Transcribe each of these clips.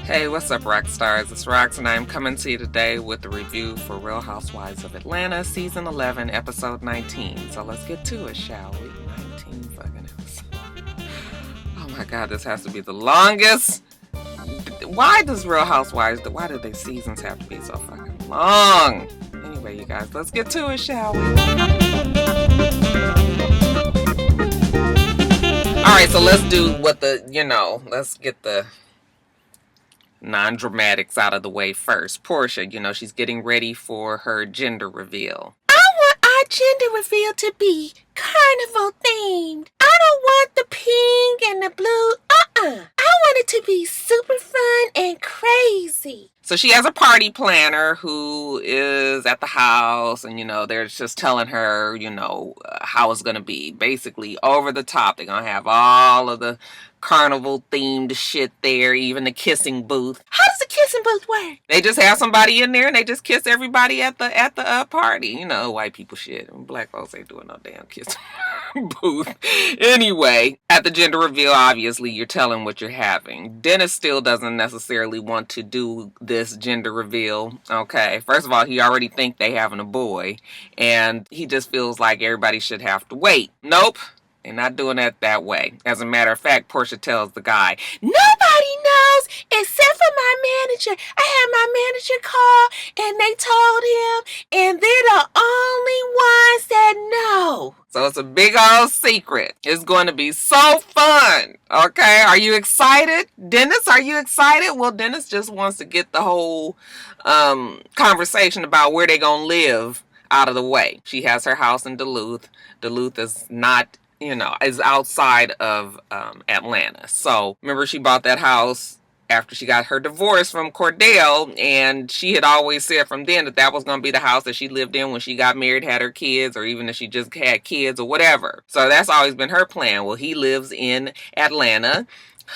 Hey, what's up, Roxstars? It's Rox, and I'm coming to you today with the review for Real Housewives of Atlanta, Season 11, Episode 19. So let's get to it, shall we? 19 fucking episodes. Oh my god, this has to be the longest. Why do their seasons have to be so fucking long? Anyway, you guys, let's get to it, shall we? Alright, so let's do let's get the non-dramatics out of the way first. Portia, she's getting ready for her gender reveal. I want our gender reveal to be carnival themed. I don't want the pink and the blue. I want it to be super fun and crazy. So she has a party planner who is at the house, and they're just telling her, how it's gonna be. Basically, over the top. They're gonna have all of the carnival themed shit there, even the kissing booth. How does the kissing booth work? They just have somebody in there and they just kiss everybody at the party. White people shit. Black folks ain't doing no damn kissing booth. Anyway, at the gender reveal, obviously you're telling what you're having. Dennis still doesn't necessarily want to do this gender reveal. Okay, first of all, he already think they having a boy, and he just feels like everybody should have to wait. Nope. They're not doing it that way. As a matter of fact, Portia tells the guy, nobody knows except for my manager. I had my manager call and they told him, and they're the only ones that know. So it's a big old secret. It's going to be so fun. Okay, are you excited? Dennis, are you excited? Well, Dennis just wants to get the whole conversation about where they're going to live out of the way. She has her house in Duluth. Duluth is not is outside of Atlanta. So remember, she bought that house after she got her divorce from Cordell, and she had always said from then that was going to be the house that she lived in when she got married, had her kids, or even if she just had kids or whatever. So that's always been her plan. Well, he lives in Atlanta.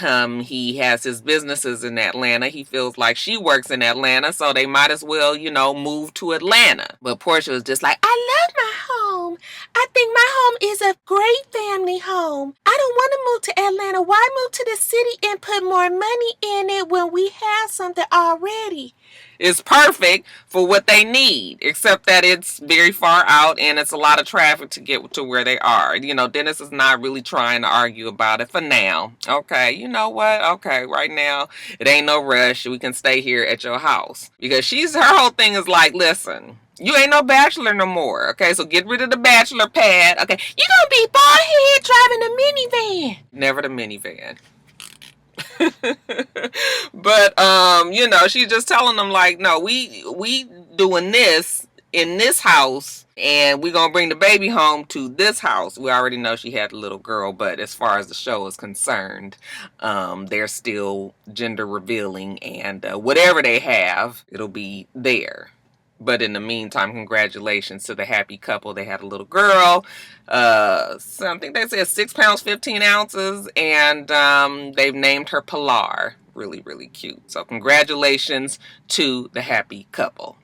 He has his businesses in Atlanta. He feels like she works in Atlanta, so they might as well, move to Atlanta. But Portia was just like, I love my home. I think my home is a great family home. I don't want to move to Atlanta. Why move to the city and put more money in it when we have something already? It's perfect for what they need, except that it's very far out and it's a lot of traffic to get to where they are. Dennis is not really trying to argue about it for now. Okay, you know what? Okay, right now, it ain't no rush. We can stay here at your house. Because her whole thing is like, listen, you ain't no bachelor no more. Okay, so get rid of the bachelor pad. Okay, you gonna be bald-head driving a minivan. Never the minivan. But she's just telling them like, no, we doing this in this house, and we're gonna bring the baby home to this house. We already know she had a little girl, but as far as the show is concerned, they're still gender revealing, and whatever they have, it'll be there. But in the meantime, congratulations to the happy couple. They had a little girl. So I think they said 6 pounds, 15 ounces. And they've named her Pilar. Really, really cute. So congratulations to the happy couple.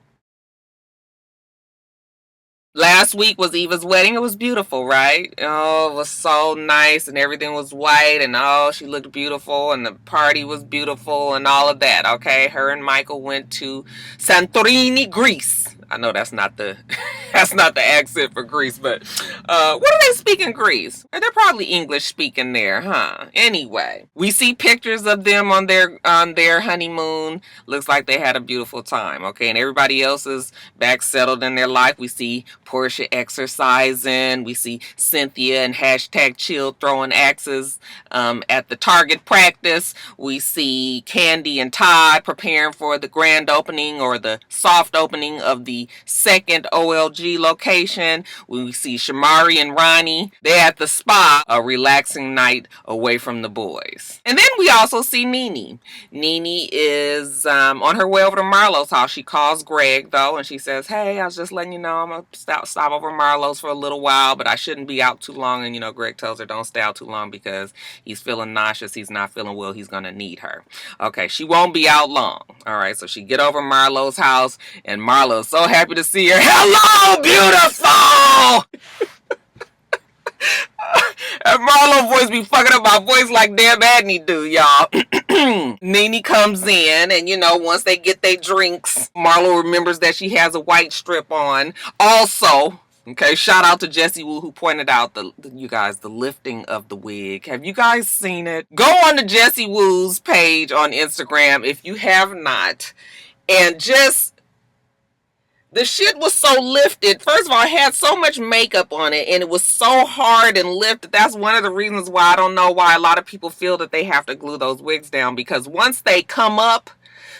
Last week was Eva's wedding. It was beautiful, right? Oh, it was so nice, and everything was white, and she looked beautiful, and the party was beautiful, and all of that, okay? Her and Michael went to Santorini, Greece. I know that's not the accent for Greece, but what do they speak in Greece? They're probably English speaking there, huh? Anyway, we see pictures of them on their honeymoon. Looks like they had a beautiful time, okay? And everybody else is back settled in their life. We see Portia exercising. We see Cynthia and #chill throwing axes at the Target practice. We see Candy and Todd preparing for the grand opening or the soft opening of the second OLG location. We see Shamari and Ronnie. They're at the spa, a relaxing night away from the boys. And then we also see Nene. Nene is on her way over to Marlo's house. She calls Greg, though, and she says, hey, I was just letting you know I'm going to stop over Marlo's for a little while, but I shouldn't be out too long. And, Greg tells her don't stay out too long because he's feeling nauseous. He's not feeling well. He's going to need her. Okay, she won't be out long. All right, so she get over Marlo's house, and Marlo's so happy to see her. Hello, beautiful! And Marlo voice be fucking up my voice like damn Adney do, y'all. Nene comes in, and once they get their drinks, Marlo remembers that she has a white strip on. Also, okay, shout out to Jessie Woo, who pointed out the lifting of the wig. Have you guys seen it? Go on to Jessie Woo's page on Instagram if you have not, and just, the shit was so lifted. First of all, it had so much makeup on it, and it was so hard and lifted. That's one of the reasons why I don't know why a lot of people feel that they have to glue those wigs down, because once they come up,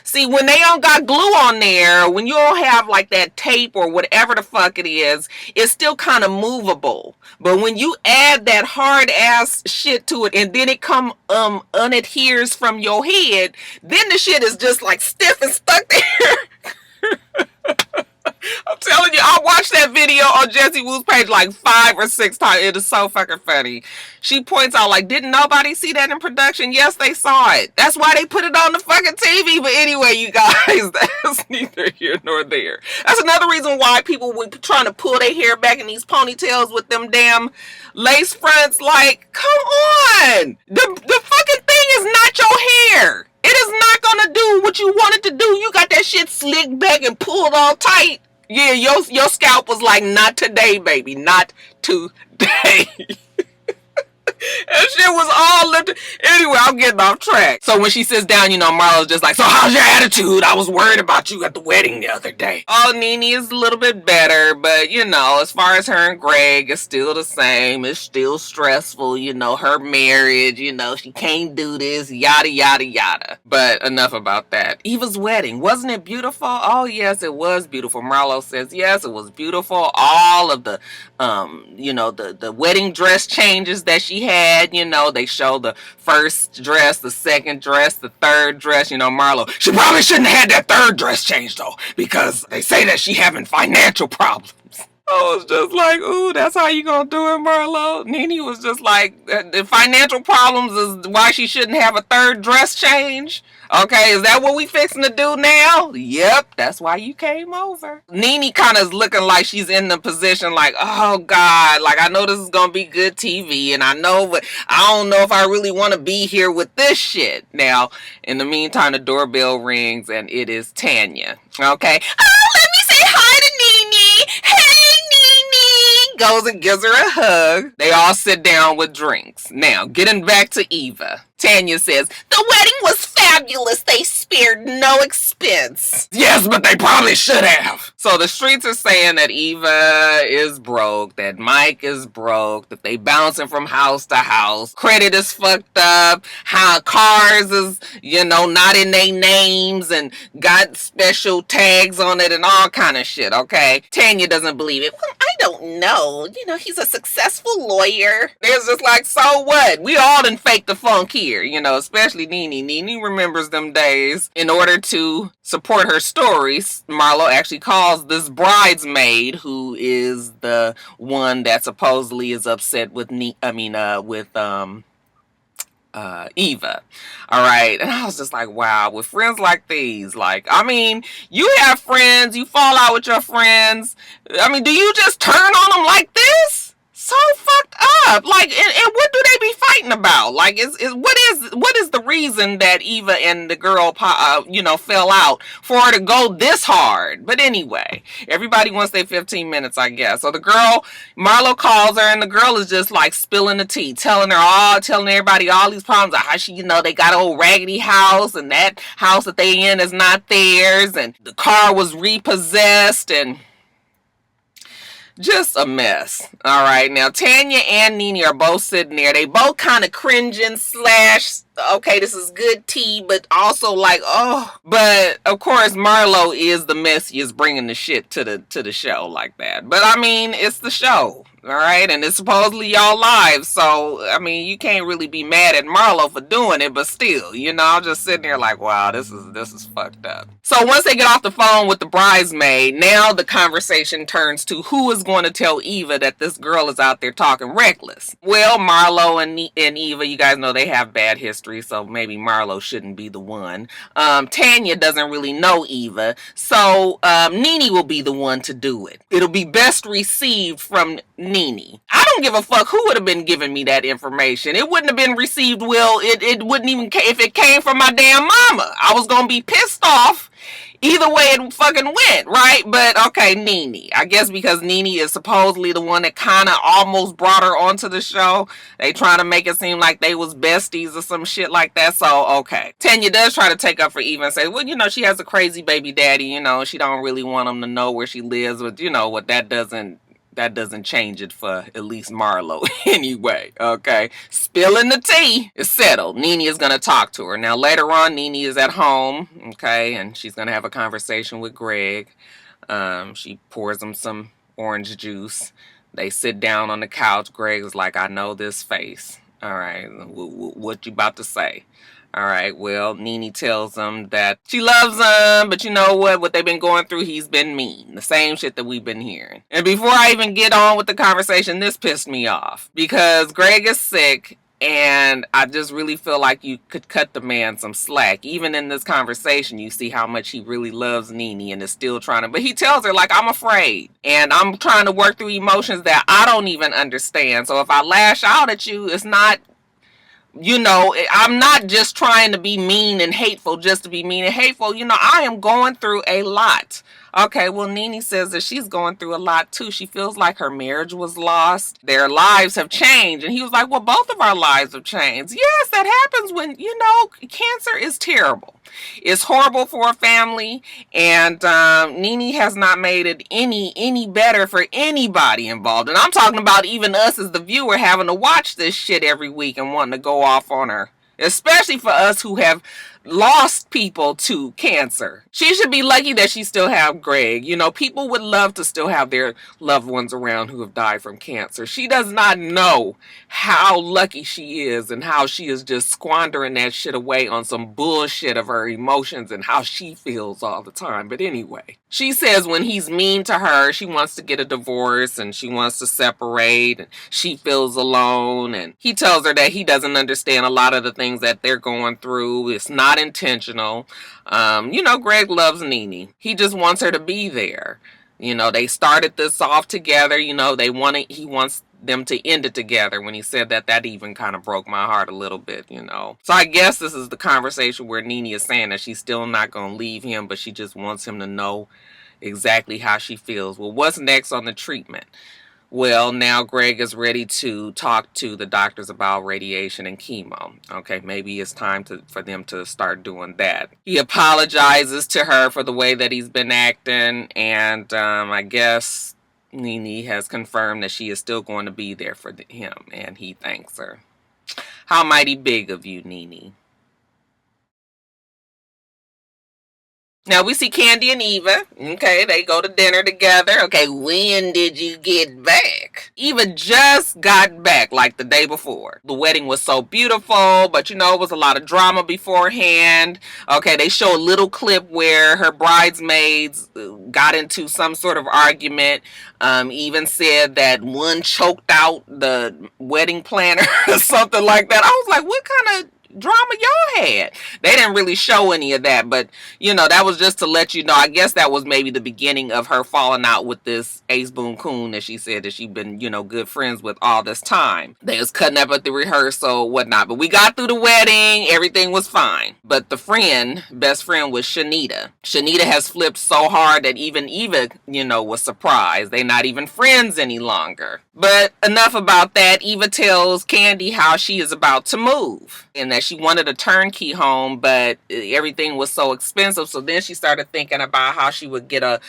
see, when they don't got glue on there, when you don't have like that tape or whatever the fuck it is, it's still kind of movable. But when you add that hard ass shit to it, and then it unadheres from your head, then the shit is just like stiff and stuck there. I'm telling you, I watched that video on Jessie Woo's page like 5 or 6 times. It is so fucking funny. She points out, like, didn't nobody see that in production? Yes, they saw it. That's why they put it on the fucking TV. But anyway, you guys, that's neither here nor there. That's another reason why people were trying to pull their hair back in these ponytails with them damn lace fronts. Like, come on. The fucking thing is not your hair. It is not gonna do what you want it to do. You got that shit slicked back and pulled all tight. Yeah, your scalp was like, not today, baby. Not today. That shit was all lifted. Anyway, I'm getting off track. So when she sits down, Marlo's just like, so how's your attitude? I was worried about you at the wedding the other day. Oh, Nene is a little bit better, but as far as her and Greg, it's still the same. It's still stressful, her marriage, she can't do this, yada, yada, yada. But enough about that. Eva's wedding, wasn't it beautiful? Oh, yes, it was beautiful. Marlo says, yes, it was beautiful. All of the, the wedding dress changes that she had, they show the first dress, the second dress, the third dress. Marlo, she probably shouldn't have had that third dress changed though, because they say that she having financial problems. I was just like, ooh, that's how you gonna do it, Marlo? Nene was just like, the financial problems is why she shouldn't have a third dress change. Okay, is that what we fixing to do now? Yep, that's why you came over. Nene kind of is looking like she's in the position like, oh God, like I know this is gonna be good TV, and I know, but I don't know if I really want to be here with this shit. Now, in the meantime, the doorbell rings, and it is Tanya. Okay, oh, let me say hi to Nene. Hey, Nene. Goes and gives her a hug. They all sit down with drinks. Now, getting back to Eva. Tanya says, the wedding was fabulous. They spared no expense. Yes, but they probably should have. So the streets are saying that Eva is broke, that Mike is broke, that they bouncing from house to house. Credit is fucked up. How cars is, not in their names and got special tags on it and all kind of shit, okay? Tanya doesn't believe it. Well, I don't know. He's a successful lawyer. There's just like, so what? We all done fake the funk here. Especially Nene. Nene remembers them days. In order to support her stories, Marlo actually calls this bridesmaid, who is the one that supposedly is upset with Eva. All right. And I was just like, wow, with friends like these, you have friends, you fall out with your friends. Do you just turn on them like this? So fucked up. And what do they be fighting about? What is the reason that Eva and the girl fell out for her to go this hard? But anyway, everybody wants their 15 minutes, I guess. So the girl, Marlo calls her, and the girl is just like spilling the tea, telling everybody all these problems, how she, they got an old raggedy house, and that house that they in is not theirs, and the car was repossessed, and just a mess. All right. Now, Tanya and Nene are both sitting there. They both kind of cringing / okay, this is good tea, but also like, oh. But, of course, Marlo is the messiest, bringing the shit to the show like that. But, it's the show. All right, and it's supposedly y'all lives, so you can't really be mad at Marlo for doing it, but still, I'm just sitting there like, wow, this is fucked up. So once they get off the phone with the bridesmaid, now the conversation turns to who is going to tell Eva that this girl is out there talking reckless. Well, Marlo and Eva, you guys know they have bad history chemistry, so maybe Marlo shouldn't be the one. Tanya doesn't really know Eva, so Nene will be the one to do it. It'll be best received from Nene. I don't give a fuck who would have been giving me that information. It wouldn't have been received well. It wouldn't even, if it came from my damn mama. I was gonna be pissed off either way it fucking went, right? But okay, Nene. I guess because Nene is supposedly the one that kind of almost brought her onto the show. They trying to make it seem like they was besties or some shit like that. So, okay. Tanya does try to take up for Eva and say, well, you know, she has a crazy baby daddy. You know, she don't really want him to know where she lives. But, you know, what that doesn't change it for at least Marlo anyway, okay? Spilling the tea is settled. Nene is going to talk to her. Now, later on, Nene is at home, okay? And she's going to have a conversation with Greg. She pours him some orange juice. They sit down on the couch. Greg is like, I know this face. All right, what you about to say? All right, well, Nene tells him that she loves him, but you know what they've been going through, he's been mean. The same shit that we've been hearing. And before I even get on with the conversation, this pissed me off. Because Greg is sick, and I just really feel like you could cut the man some slack. Even in this conversation, you see how much he really loves Nene and is still trying to... But he tells her, like, I'm afraid. And I'm trying to work through emotions that I don't even understand. So if I lash out at you, it's not... You know, I'm not just trying to be mean and hateful just to be mean and hateful. You know, I am going through a lot. Okay, well, Nene says that she's going through a lot too. She feels like her marriage was lost. Their lives have changed. And he was like, well, both of our lives have changed. Yes, that happens when, you know, cancer is terrible. It's horrible for a family, and Nene has not made it any better for anybody involved. And I'm talking about even us as the viewer having to watch this shit every week and wanting to go off on her. Especially for us who have lost people to cancer. She should be lucky that she still have Greg. You know, people would love to still have their loved ones around who have died from cancer. She does not know how lucky she is and how she is just squandering that shit away on some bullshit of her emotions and how she feels all the time. But anyway, she says when he's mean to her, she wants to get a divorce and she wants to separate and she feels alone. And he tells her that he doesn't understand a lot of the things that they're going through. It's not intentional. You know, Greg loves Nene. He just wants her to be there. You know, they started this off together. You know, he wants them to end it together. When he said that, that even kind of broke my heart a little bit, you know. So I guess this is the conversation where Nene is saying that she's still not going to leave him, but she just wants him to know exactly how she feels. Well, what's next on the treatment? Well, now Greg is ready to talk to the doctors about radiation and chemo. Okay, maybe it's time for them to start doing that. He apologizes to her for the way that he's been acting, and I guess Nene has confirmed that she is still going to be there for him, and he thanks her. How mighty big of you, Nene. Now we see Candy and Eva. Okay, they go to dinner together. Okay, when did you get back? Eva just got back like the day before. The wedding was so beautiful, but you know, it was a lot of drama beforehand. Okay, they show a little clip where her bridesmaids got into some sort of argument. Even said that one choked out the wedding planner or something like that. I was like, what kind of drama y'all had? They didn't really show any of that, but you know, that was just to let you know. I guess that was maybe the beginning of her falling out with this Ace Boon Coon that she said that she'd been, you know, good friends with all this time. They was cutting up at the rehearsal, whatnot, but we got through the wedding, everything was fine. But the best friend was Shanita. Shanita has flipped so hard that even Eva, you know, was surprised. They're not even friends any longer. But enough about that. Eva tells Candy how she is about to move and that she wanted a turnkey home, but everything was so expensive. So then she started thinking about how she would get a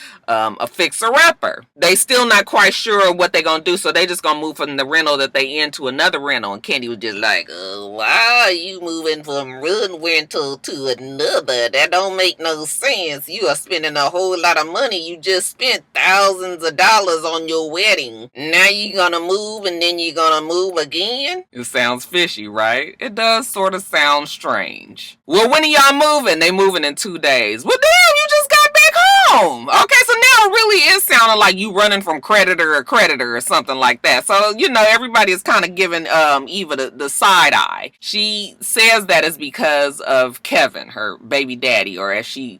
fixer-upper. They still not quite sure what they're going to do, so they just going to move from the rental that they in to another rental. And Candy was just like, why are you moving from one rental to another? That don't make no sense. You are spending a whole lot of money. You just spent thousands of dollars on your wedding. Now you're going to move and then you're going to move again? It sounds fishy, right? It does sort of sound strange. Well, when are y'all moving? They moving in 2 days. Well, damn, you just got back home. Okay, so now it really is sounding like you running from creditor or creditor or something like that. So, everybody is kind of giving Eva the side eye. She says that is because of Kevin, her baby daddy, or as she,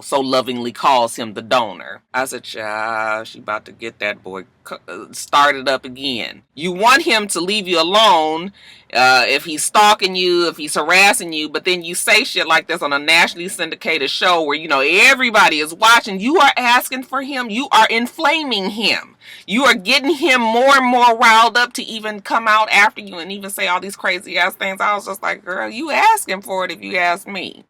so lovingly calls him, the donor. I said, child, she about to get that boy started up again. You want him to leave you alone if he's stalking you, if he's harassing you, but then you say shit like this on a nationally syndicated show where, everybody is watching. You are asking for him. You are inflaming him. You are getting him more and more riled up to even come out after you and even say all these crazy ass things. I was just like, girl, you asking for it if you ask me.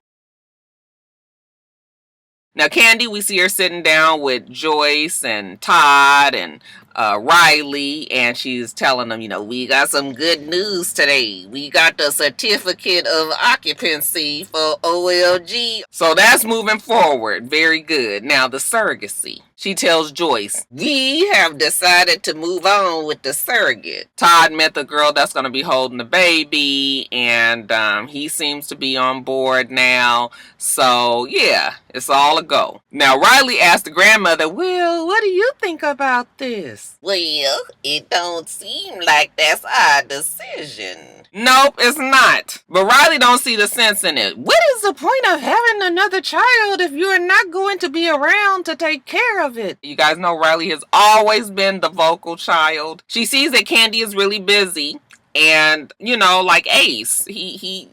Now, Candy, we see her sitting down with Joyce and Todd and Riley, and she's telling them, we got some good news today. We got the certificate of occupancy for OLG. So that's moving forward. Very good. Now, the surrogacy. She tells Joyce, we have decided to move on with the surrogate. Todd met the girl that's going to be holding the baby, and he seems to be on board now. So, yeah, it's all a go. Now, Riley asked the grandmother, well, what do you think about this? Well, it don't seem like that's our decision. Nope, it's not. But Riley don't see the sense in it. What is the point of having another child if you're not going to be around to take care of it? You guys know Riley has always been the vocal child. She sees that Candy is really busy. And, like Ace, he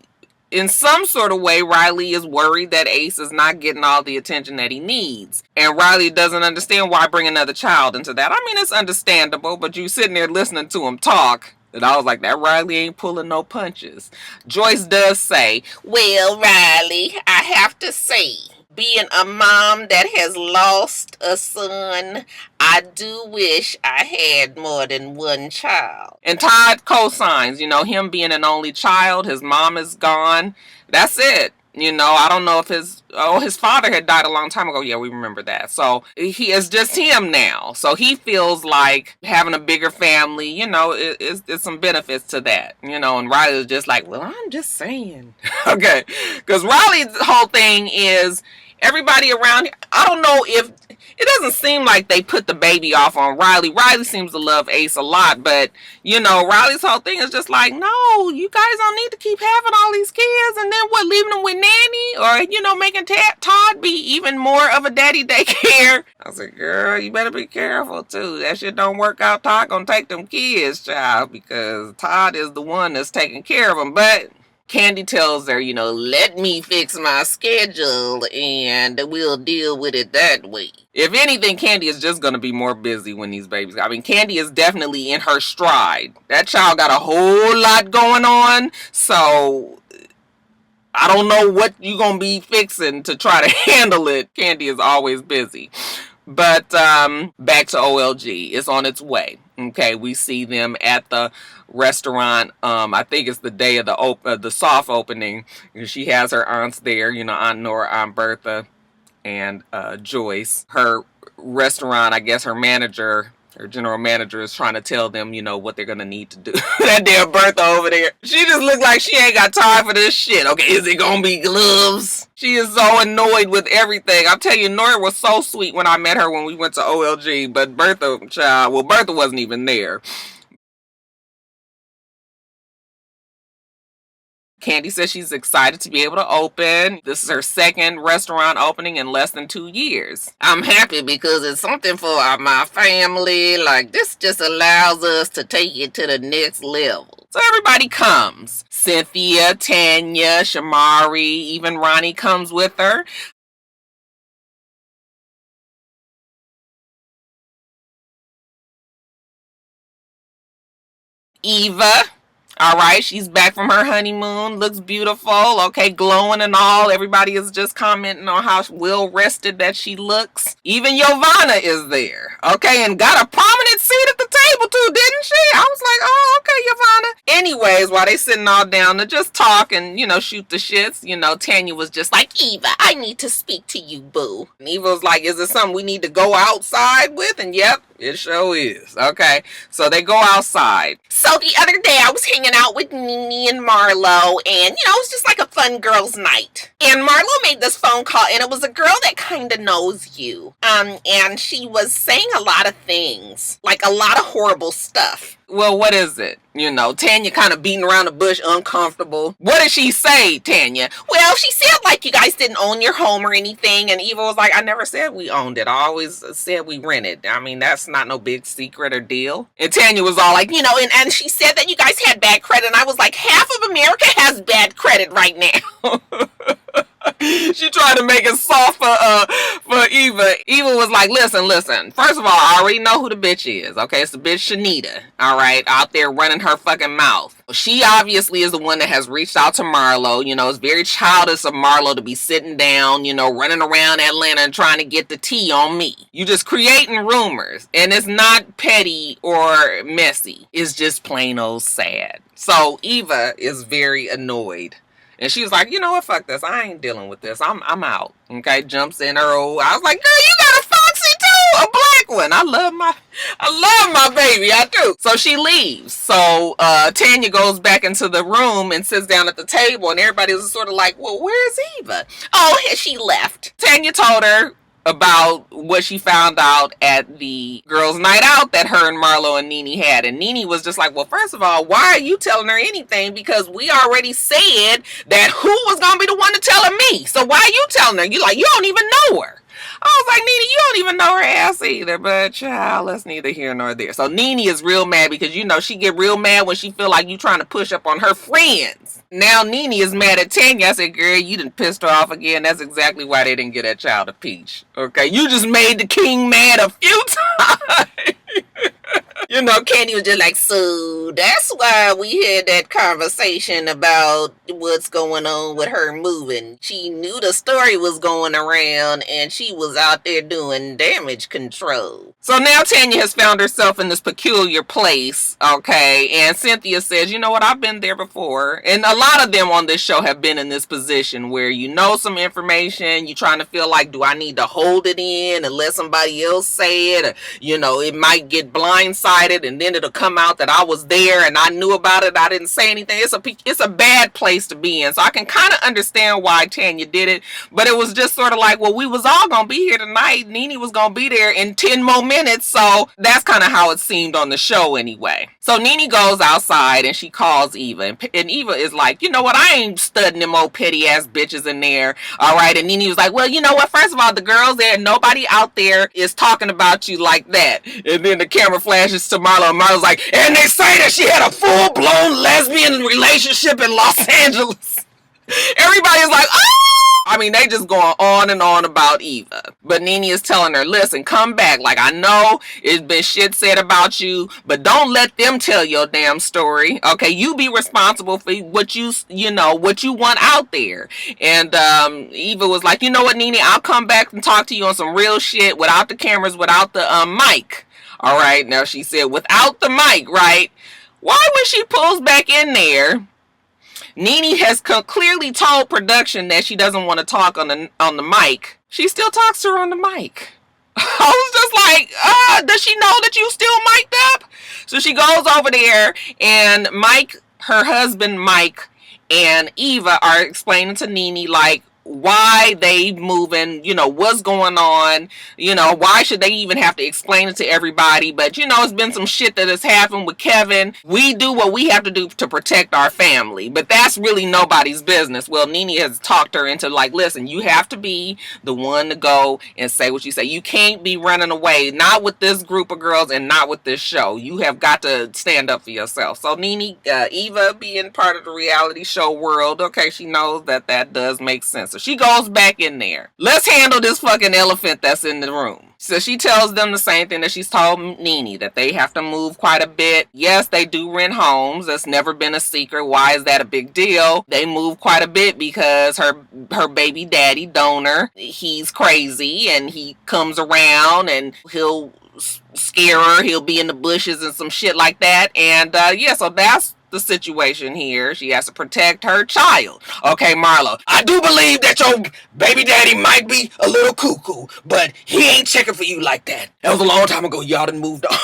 in some sort of way, Riley is worried that Ace is not getting all the attention that he needs. And Riley doesn't understand why bring another child into that. I mean, it's understandable, but you sitting there listening to him talk. And I was like, that Riley ain't pulling no punches. Joyce does say, well, Riley, I have to say, being a mom that has lost a son, I do wish I had more than one child. And Todd co-signs, him being an only child, his mom is gone. That's it. I don't know if his father had died a long time ago. Yeah, we remember that. So he is just him now. So he feels like having a bigger family, it's some benefits to that, and Riley's just like, well, I'm just saying. Okay. Because Riley's whole thing is everybody around here, I don't know if it doesn't seem like they put the baby off on Riley. Riley seems to love Ace a lot, but, Riley's whole thing is just like, no, you guys don't need to keep having all these kids, and then what, leaving them with Nanny? Or, making Todd be even more of a daddy daycare? I was like, girl, you better be careful, too. That shit don't work out. Todd gonna take them kids, child, because Todd is the one that's taking care of them, but Candy tells her, let me fix my schedule and we'll deal with it that way. If anything, Candy is just going to be more busy when these babies. I mean, Candy is definitely in her stride. That child got a whole lot going on. So I don't know what you're going to be fixing to try to handle it. Candy is always busy. But back to OLG. It's on its way. Okay, we see them at the restaurant. I think it's the day of the soft opening. She has her aunts there, Aunt Nora, Aunt Bertha, and Joyce. Her restaurant, I guess her general manager is trying to tell them, what they're going to need to do. That damn Bertha over there. She just looks like she ain't got time for this shit. Okay, is it going to be gloves? She is so annoyed with everything. I'll tell you, Nora was so sweet when I met her when we went to OLG, but Bertha wasn't even there. Candy says she's excited to be able to open. This is her second restaurant opening in less than 2 years. I'm happy because it's something for my family. Like, this just allows us to take it to the next level. So everybody comes. Cynthia, Tanya, Shamari, even Ronnie comes with her. Eva. All right, she's back from her honeymoon, looks beautiful, okay, glowing and all. Everybody is just commenting on how well rested that she looks. Even Giovanna is there, okay, and got a prominent seat at the table too, didn't she? I was like, oh, okay, Giovanna. Anyways, while they sitting all down to just talk and, shoot the shits, Tanya was just like, Eva, I need to speak to you, boo. And Eva was like, is it something we need to go outside with? And yep, It sure is. Okay. So they go outside. So the other day I was hanging out with Nene and Marlo, and it was just like a fun girls' night. And Marlo made this phone call, and it was a girl that kind of knows you. And she was saying a lot of things, like a lot of horrible stuff. Well, what is it? Tanya kind of beating around the bush, uncomfortable. What did she say, Tanya? Well, she said like you guys didn't own your home or anything, and Eva was like, I never said we owned it. I always said we rented. I mean, that's not no big secret or deal. And Tanya was all like, and she said that you guys had bad credit, and I was like, half of America has bad credit right now. She tried to make it soft for Eva. Eva was like, listen. First of all, I already know who the bitch is. Okay, it's the bitch Shanita. All right, out there running her fucking mouth. She obviously is the one that has reached out to Marlo. It's very childish of Marlo to be sitting down, running around Atlanta and trying to get the tea on me. You just creating rumors. And it's not petty or messy. It's just plain old sad. So Eva is very annoyed. And she was like, you know what, fuck this. I ain't dealing with this. I'm out. Okay, jumps in her old. I was like, girl, you got a foxy too, a black one. I love my baby. I do. So she leaves. So Tanya goes back into the room and sits down at the table, and everybody was sort of like, well, where's Eva? Oh, she left. Tanya told her about what she found out at the girls' night out that her and Marlo and Nene had. And Nene was just like, well, first of all, why are you telling her anything? Because we already said that who was going to be the one to tell her me. So why are you telling her? You don't even know her. I was like, Nene, you don't even know her ass either. But child, that's neither here nor there. So Nene is real mad because, she get real mad when she feel like you trying to push up on her friends. Now Nene is mad at Tanya. I said, girl, you done pissed her off again. That's exactly why they didn't get that child a peach. Okay, you just made the king mad a few times. Candy was just like, so that's why we had that conversation about what's going on with her moving. She knew the story was going around, and she was out there doing damage control. So now Tanya has found herself in this peculiar place, okay? And Cynthia says, you know what, I've been there before. And a lot of them on this show have been in this position where you know some information, you're trying to feel like, do I need to hold it in and let somebody else say it? Or, it might get blindsided and then it'll come out that I was there and I knew about it. I didn't say anything. It's a bad place to be in. So I can kind of understand why Tanya did it. But it was just sort of like, well, we was all going to be here tonight. Nene was going to be there in 10 more minutes. So that's kind of how it seemed on the show anyway. So Nene goes outside and she calls Eva. And Eva is like, you know what? I ain't studying them old petty ass bitches in there. All right. And Nene was like, well, you know what? First of all, the girls there, nobody out there is talking about you like that. And then the camera flashes to Marlo, and Marlo's like, and they say that she had a full-blown lesbian relationship in Los Angeles. Everybody's like, oh! I mean, they just going on and on about Eva. But Nene is telling her, listen, come back. Like, I know it's been shit said about you, but don't let them tell your damn story. Okay, you be responsible for what what you want out there. And Eva was like, you know what, Nene, I'll come back and talk to you on some real shit without the cameras, without the mic. All right, now she said without the mic, right? Why when she pulls back in there, Nene has clearly told production that she doesn't want to talk on the mic. She still talks to her on the mic. I was just like, does she know that you still mic'd up? So she goes over there and Mike, her husband Mike, and Eva are explaining to Nene like why they moving, what's going on, why should they even have to explain it to everybody? But it's been some shit that has happened with Kevin. We do what we have to do to protect our family, but that's really nobody's business. Well, Nene has talked her into like, listen, you have to be the one to go and say what you say. You can't be running away, not with this group of girls and not with this show. You have got to stand up for yourself. So Nene, Eva being part of the reality show world, okay, she knows that does make sense. So she goes back in there. Let's handle this fucking elephant that's in the room. So she tells them the same thing that she's told Nene, that they have to move quite a bit. Yes, they do rent homes. That's never been a secret. Why is that a big deal? They move quite a bit because her baby daddy, Donor, he's crazy and he comes around and he'll scare her. He'll be in the bushes and some shit like that. And so that's the situation here. She has to protect her child. Okay, Marlo, I do believe that your baby daddy might be a little cuckoo, but he ain't checking for you like that. That was a long time ago. Y'all done moved on.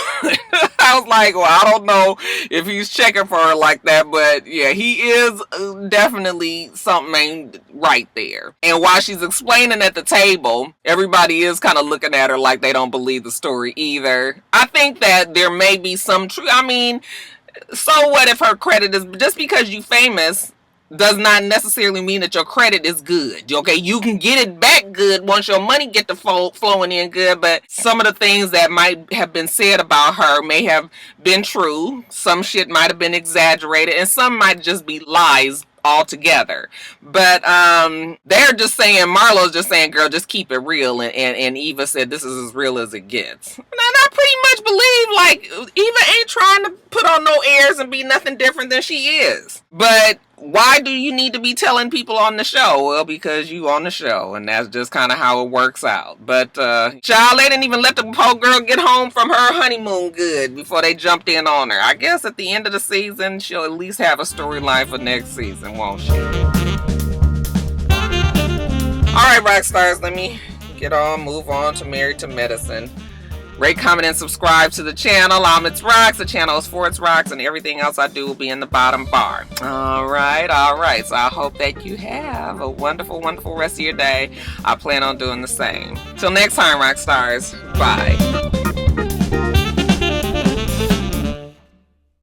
I was like, well, I don't know if he's checking for her like that, but yeah, he is definitely something ain't right there. And while she's explaining at the table, everybody is kind of looking at her like they don't believe the story either. I think that there may be some truth. I mean, so what if her credit is, just because you famous does not necessarily mean that your credit is good. Okay, you can get it back good once your money get to flowing in good, but some of the things that might have been said about her may have been true. Some shit might have been exaggerated, and some might just be lies altogether. But they're just saying, Marlo's just saying, girl, just keep it real, and Eva said this is as real as it gets. And I pretty much believe, like, Eva ain't trying to put on no airs and be nothing different than she is. But why do you need to be telling people on the show? Well, because you on the show, and that's just kind of how it works out. But child, they didn't even let the poor girl get home from her honeymoon good before they jumped in on her. I guess at the end of the season, she'll at least have a storyline for next season, won't she? Alright, Rockstars, let me move on to Married to Medicine. Rate, comment, and subscribe to the channel. I'm itsrox. The channel is for itsrox, and everything else I do will be in the bottom bar. All right. So I hope that you have a wonderful, wonderful rest of your day. I plan on doing the same. Till next time, Rockstars. Bye.